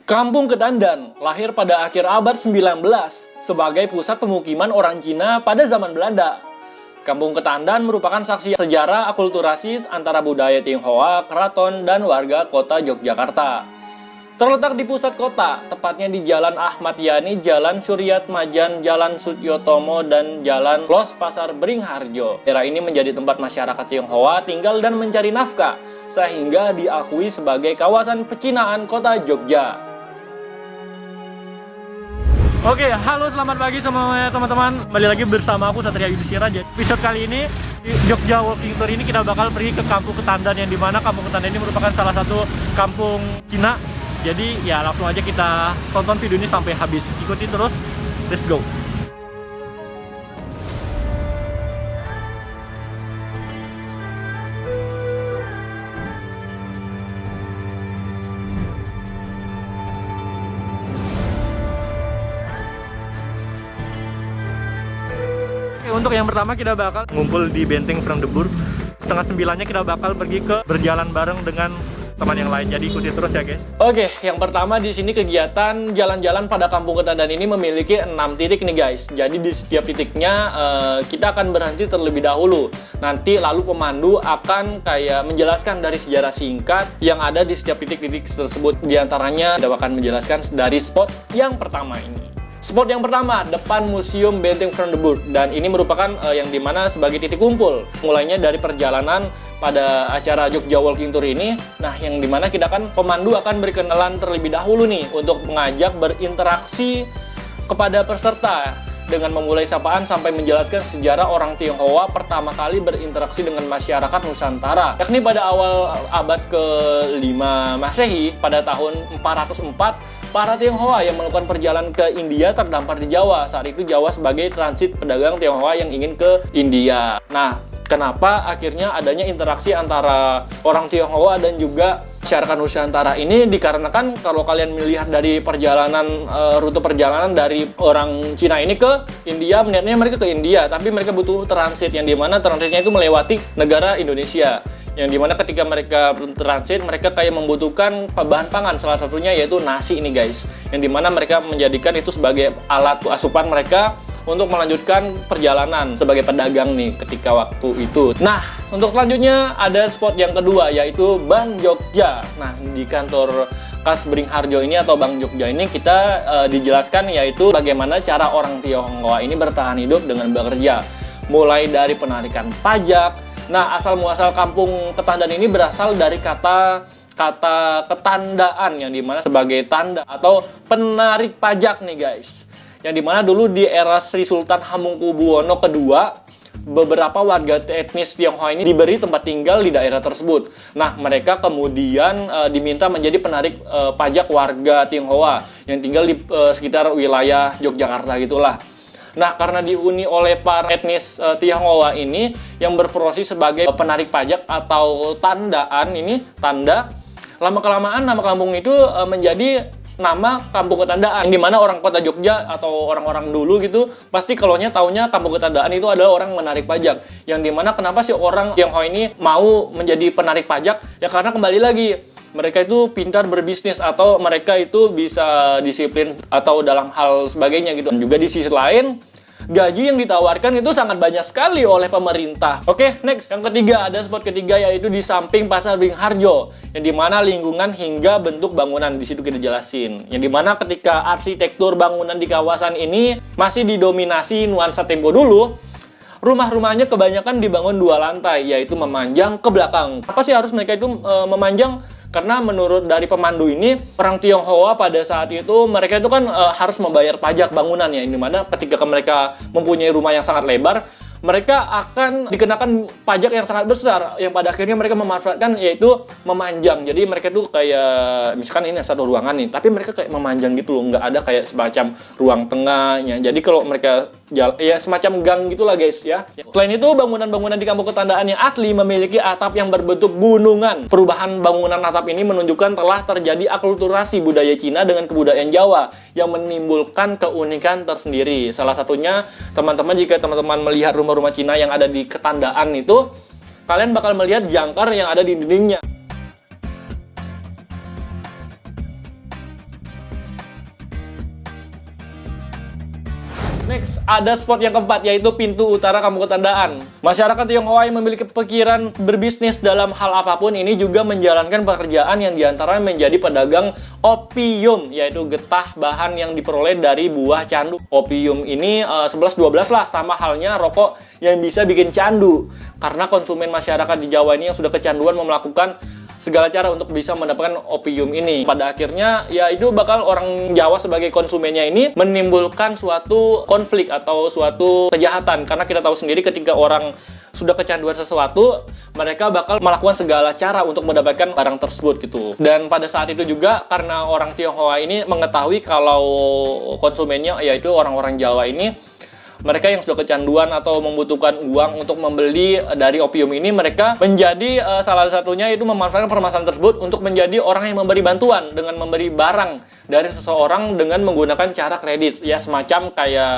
Kampung Ketandan lahir pada akhir abad 19 sebagai pusat pemukiman orang Cina pada zaman Belanda. Kampung Ketandan merupakan saksi sejarah akulturasi antara budaya Tionghoa, keraton, dan warga kota Yogyakarta. Terletak di pusat kota, tepatnya di Jalan Ahmad Yani, Jalan Suryat Majan, Jalan Sutyotomo, dan Jalan Los Pasar Beringharjo. Daerah ini menjadi tempat masyarakat Tionghoa tinggal dan mencari nafkah, sehingga diakui sebagai kawasan pecinaan kota Jogja. Oke, halo selamat pagi semuanya teman-teman. Kembali lagi bersama aku Satria Yudhistira. Jadi episode kali ini di Jogja Walking Tour ini kita bakal pergi ke Kampung Ketandan, yang dimana Kampung Ketandan ini merupakan salah satu kampung Cina. Jadi ya langsung aja kita tonton video ini sampai habis. Ikuti terus, let's go. Untuk yang pertama kita bakal ngumpul di Benteng Frans-de-Burg. Setengah 9-nya kita bakal pergi ke berjalan bareng dengan teman yang lain. Jadi ikuti terus ya guys. Oke, yang pertama di sini kegiatan jalan-jalan pada Kampung Ketandan ini memiliki 6 titik nih guys. Jadi di setiap titiknya kita akan berhenti terlebih dahulu. Nanti lalu pemandu akan kayak menjelaskan dari sejarah singkat yang ada di setiap titik-titik tersebut. Di antaranya kita akan menjelaskan dari spot yang pertama ini. Spot yang pertama, depan Museum Benteng Frans-de-Burg, dan ini merupakan yang dimana sebagai titik kumpul. Mulainya dari perjalanan pada acara Jogja Walking Tour ini, nah yang dimana kita kan pemandu akan berkenalan terlebih dahulu nih untuk mengajak berinteraksi kepada peserta dengan memulai sapaan sampai menjelaskan sejarah orang Tionghoa pertama kali berinteraksi dengan masyarakat Nusantara, yakni pada awal abad ke-5 Masehi pada tahun 404. Para Tionghoa yang melakukan perjalanan ke India terdampar di Jawa. Saat itu Jawa sebagai transit pedagang Tionghoa yang ingin ke India. Nah, kenapa akhirnya adanya interaksi antara orang Tionghoa dan juga masyarakat Nusantara ini? Dikarenakan kalau kalian melihat dari perjalanan rute perjalanan dari orang Cina ini ke India, niatnya mereka ke India, tapi mereka butuh transit, yang dimana transitnya itu melewati negara Indonesia. Yang dimana ketika mereka transit, mereka kayak membutuhkan bahan pangan, salah satunya yaitu nasi ini guys, yang dimana mereka menjadikan itu sebagai alat asupan mereka untuk melanjutkan perjalanan sebagai pedagang nih ketika waktu itu. Nah, untuk selanjutnya ada spot yang kedua, yaitu Bank Jogja. Nah, di kantor Kas Beringharjo ini atau Bank Jogja ini kita dijelaskan yaitu bagaimana cara orang Tionghoa ini bertahan hidup dengan bekerja, mulai dari penarikan pajak. Nah, asal-muasal Kampung Ketandan ini berasal dari kata ketandaan, yang dimana sebagai tanda atau penarik pajak nih guys. Yang dimana dulu di era Sri Sultan Hamengkubuwono II, beberapa warga etnis Tionghoa ini diberi tempat tinggal di daerah tersebut. Nah, mereka kemudian diminta menjadi penarik pajak warga Tionghoa yang tinggal di sekitar wilayah Yogyakarta gitulah. Nah, karena dihuni oleh para etnis Tionghoa ini yang berprofesi sebagai penarik pajak atau tandaan ini, tanda, lama-kelamaan nama kampung itu menjadi nama Kampung Ketandaan, di mana orang kota Jogja atau orang-orang dulu gitu pasti kalaunya taunya Kampung Ketandaan itu adalah orang menarik pajak. Yang dimana kenapa sih orang Tionghoa ini mau menjadi penarik pajak? Ya karena kembali lagi mereka itu pintar berbisnis atau mereka itu bisa disiplin atau dalam hal sebagainya gitu. Dan juga di sisi lain, gaji yang ditawarkan itu sangat banyak sekali oleh pemerintah. Oke, next. Yang ketiga, ada spot ketiga yaitu di samping Pasar Beringharjo, yang dimana lingkungan hingga bentuk bangunan di situ kita jelasin. Yang dimana ketika arsitektur bangunan di kawasan ini masih didominasi nuansa tempo dulu, rumah-rumahnya kebanyakan dibangun 2 lantai, yaitu memanjang ke belakang. Apa sih harus mereka itu memanjang? Karena menurut dari pemandu ini, orang Tionghoa pada saat itu mereka itu kan harus membayar pajak bangunan, ya, ini mana ketika mereka mempunyai rumah yang sangat lebar, mereka akan dikenakan pajak yang sangat besar, yang pada akhirnya mereka memanfaatkan yaitu memanjang. Jadi mereka tuh kayak misalkan ini satu ruangan nih, tapi mereka kayak memanjang gitu loh, nggak ada kayak semacam ruang tengahnya. Jadi kalau mereka ya semacam gang gitulah guys ya. Selain itu, bangunan-bangunan di Kampung Ketandaan yang asli memiliki atap yang berbentuk gunungan. Perubahan bangunan atap ini menunjukkan telah terjadi akulturasi budaya Cina dengan kebudayaan Jawa yang menimbulkan keunikan tersendiri. Salah satunya, teman-teman, jika teman-teman melihat rumah-rumah Cina yang ada di Ketandaan itu, kalian bakal melihat jangkar yang ada di dindingnya. Next, ada spot yang keempat, yaitu pintu utara Kampung Ketandaan. Masyarakat Tionghoa yang memiliki pikiran berbisnis dalam hal apapun ini juga menjalankan pekerjaan yang diantaranya menjadi pedagang opium, yaitu getah bahan yang diperoleh dari buah candu. Opium ini 11-12 lah, sama halnya rokok yang bisa bikin candu. Karena konsumen masyarakat di Jawa ini yang sudah kecanduan melakukan segala cara untuk bisa mendapatkan opium ini. Pada akhirnya, ya itu bakal orang Jawa sebagai konsumennya ini menimbulkan suatu konflik atau suatu kejahatan. Karena kita tahu sendiri ketika orang sudah kecanduan sesuatu, mereka bakal melakukan segala cara untuk mendapatkan barang tersebut gitu. Dan pada saat itu juga, karena orang Tionghoa ini mengetahui kalau konsumennya, yaitu orang-orang Jawa ini, mereka yang sudah kecanduan atau membutuhkan uang untuk membeli dari opium ini, mereka menjadi salah satunya itu memanfaatkan permasalahan tersebut untuk menjadi orang yang memberi bantuan dengan memberi barang dari seseorang dengan menggunakan cara kredit. Ya semacam kayak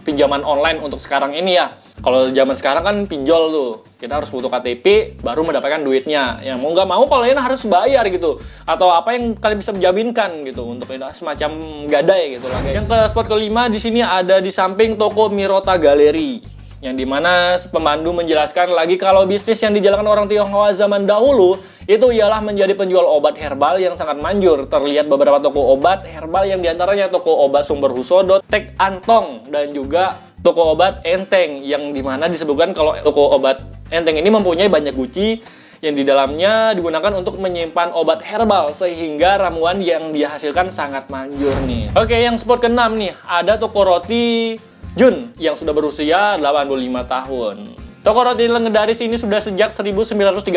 pinjaman online untuk sekarang ini ya. Kalau zaman sekarang kan pinjol tuh, kita harus butuh KTP baru mendapatkan duitnya. Yang mau nggak mau kalian harus bayar gitu. Atau apa yang kalian bisa menjaminkan gitu untuk semacam gadai gitu lah guys. Yang ke spot kelima di sini ada di samping toko Mirota Galeri, yang dimana pemandu menjelaskan lagi kalau bisnis yang dijalankan orang Tionghoa zaman dahulu itu ialah menjadi penjual obat herbal yang sangat manjur. Terlihat beberapa toko obat herbal yang diantaranya toko obat Sumber Husodo, Tek Antong, dan juga toko obat Enteng, yang dimana disebutkan kalau toko obat Enteng ini mempunyai banyak guci yang di dalamnya digunakan untuk menyimpan obat herbal sehingga ramuan yang dihasilkan sangat manjur nih. Oke, yang spot ke-6 nih, ada toko roti Jun yang sudah berusia 85 tahun. Toko roti legendaris ini sudah sejak 1935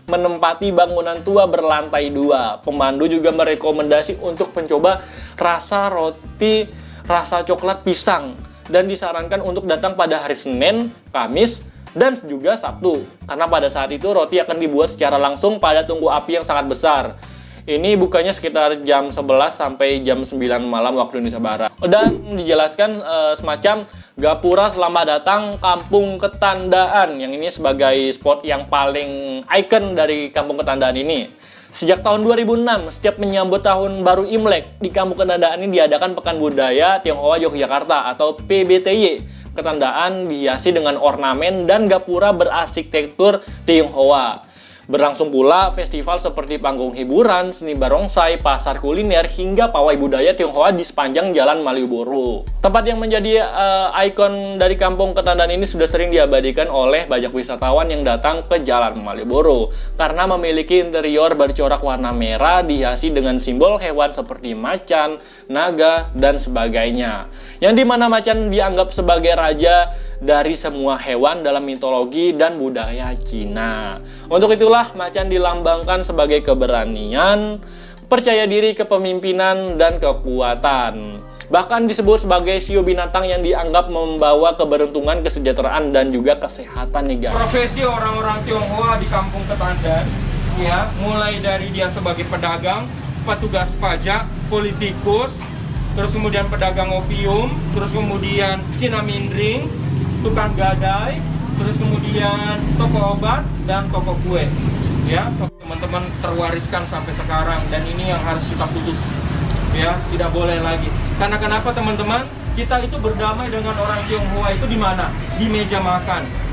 menempati bangunan tua berlantai 2. Pemandu juga merekomendasi untuk mencoba rasa roti rasa coklat pisang dan disarankan untuk datang pada hari Senin, Kamis, dan juga Sabtu. Karena pada saat itu roti akan dibuat secara langsung pada tungku api yang sangat besar. Ini bukanya sekitar jam 11 sampai jam 9 malam waktu Indonesia Barat. Dan dijelaskan semacam Gapura Selamat Datang Kampung Ketandaan, yang ini sebagai spot yang paling ikon dari Kampung Ketandaan ini. Sejak tahun 2006, setiap menyambut tahun baru Imlek, di Kampung Ketandaan ini diadakan Pekan Budaya Tionghoa Yogyakarta atau PBTY. Ketandaan dihiasi dengan ornamen dan gapura berarsitektur Tionghoa. Berlangsung pula festival seperti panggung hiburan, seni barongsai, pasar kuliner, hingga pawai budaya Tionghoa di sepanjang Jalan Malioboro. Tempat yang menjadi ikon dari Kampung Ketandaan ini sudah sering diabadikan oleh banyak wisatawan yang datang ke Jalan Malioboro karena memiliki interior bercorak warna merah dihiasi dengan simbol hewan seperti macan, naga, dan sebagainya. Yang dimana macan dianggap sebagai raja dari semua hewan dalam mitologi dan budaya Cina. Untuk itulah macan dilambangkan sebagai keberanian, percaya diri, kepemimpinan, dan kekuatan. Bahkan disebut sebagai shio binatang yang dianggap membawa keberuntungan, kesejahteraan, dan juga kesehatan nih guys. Profesi orang-orang Tionghoa di Kampung Ketandaan, ya, mulai dari dia sebagai pedagang, petugas pajak, politikus, terus kemudian pedagang opium, terus kemudian Cina Mindring, tukang gadai, terus kemudian toko obat dan toko kue. Ya, teman-teman terwariskan sampai sekarang, dan ini yang harus kita putus. Ya, tidak boleh lagi. Karena kenapa teman-teman? Kita itu berdamai dengan orang Tionghoa itu di mana? Di meja makan.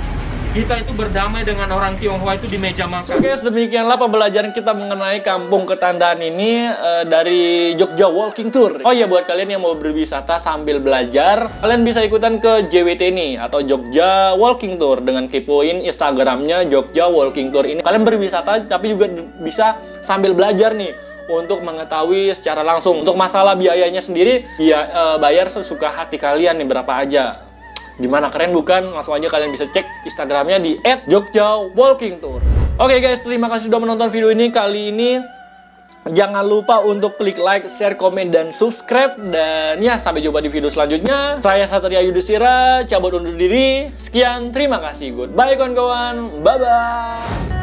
Kita itu berdamai dengan orang Tionghoa itu di meja makan. Oke, demikianlah pembelajaran kita mengenai Kampung Ketandaan ini dari Jogja Walking Tour. Oh iya, buat kalian yang mau berwisata sambil belajar, kalian bisa ikutan ke JWT ini atau Jogja Walking Tour dengan kepoin Instagramnya Jogja Walking Tour ini. Kalian berwisata tapi juga bisa sambil belajar nih untuk mengetahui secara langsung. Untuk masalah biayanya sendiri, ya bayar sesuka hati kalian nih, berapa aja. Gimana, keren bukan? Langsung aja kalian bisa cek Instagramnya di @jogjawalkingtour. Oke guys, terima kasih sudah menonton video ini. Kali ini jangan lupa untuk klik like, share, komen, dan subscribe. Dan ya, sampai jumpa di video selanjutnya. Saya Satria Yudhistira, cabut undur diri. Sekian, terima kasih. Goodbye kawan-kawan. Bye-bye.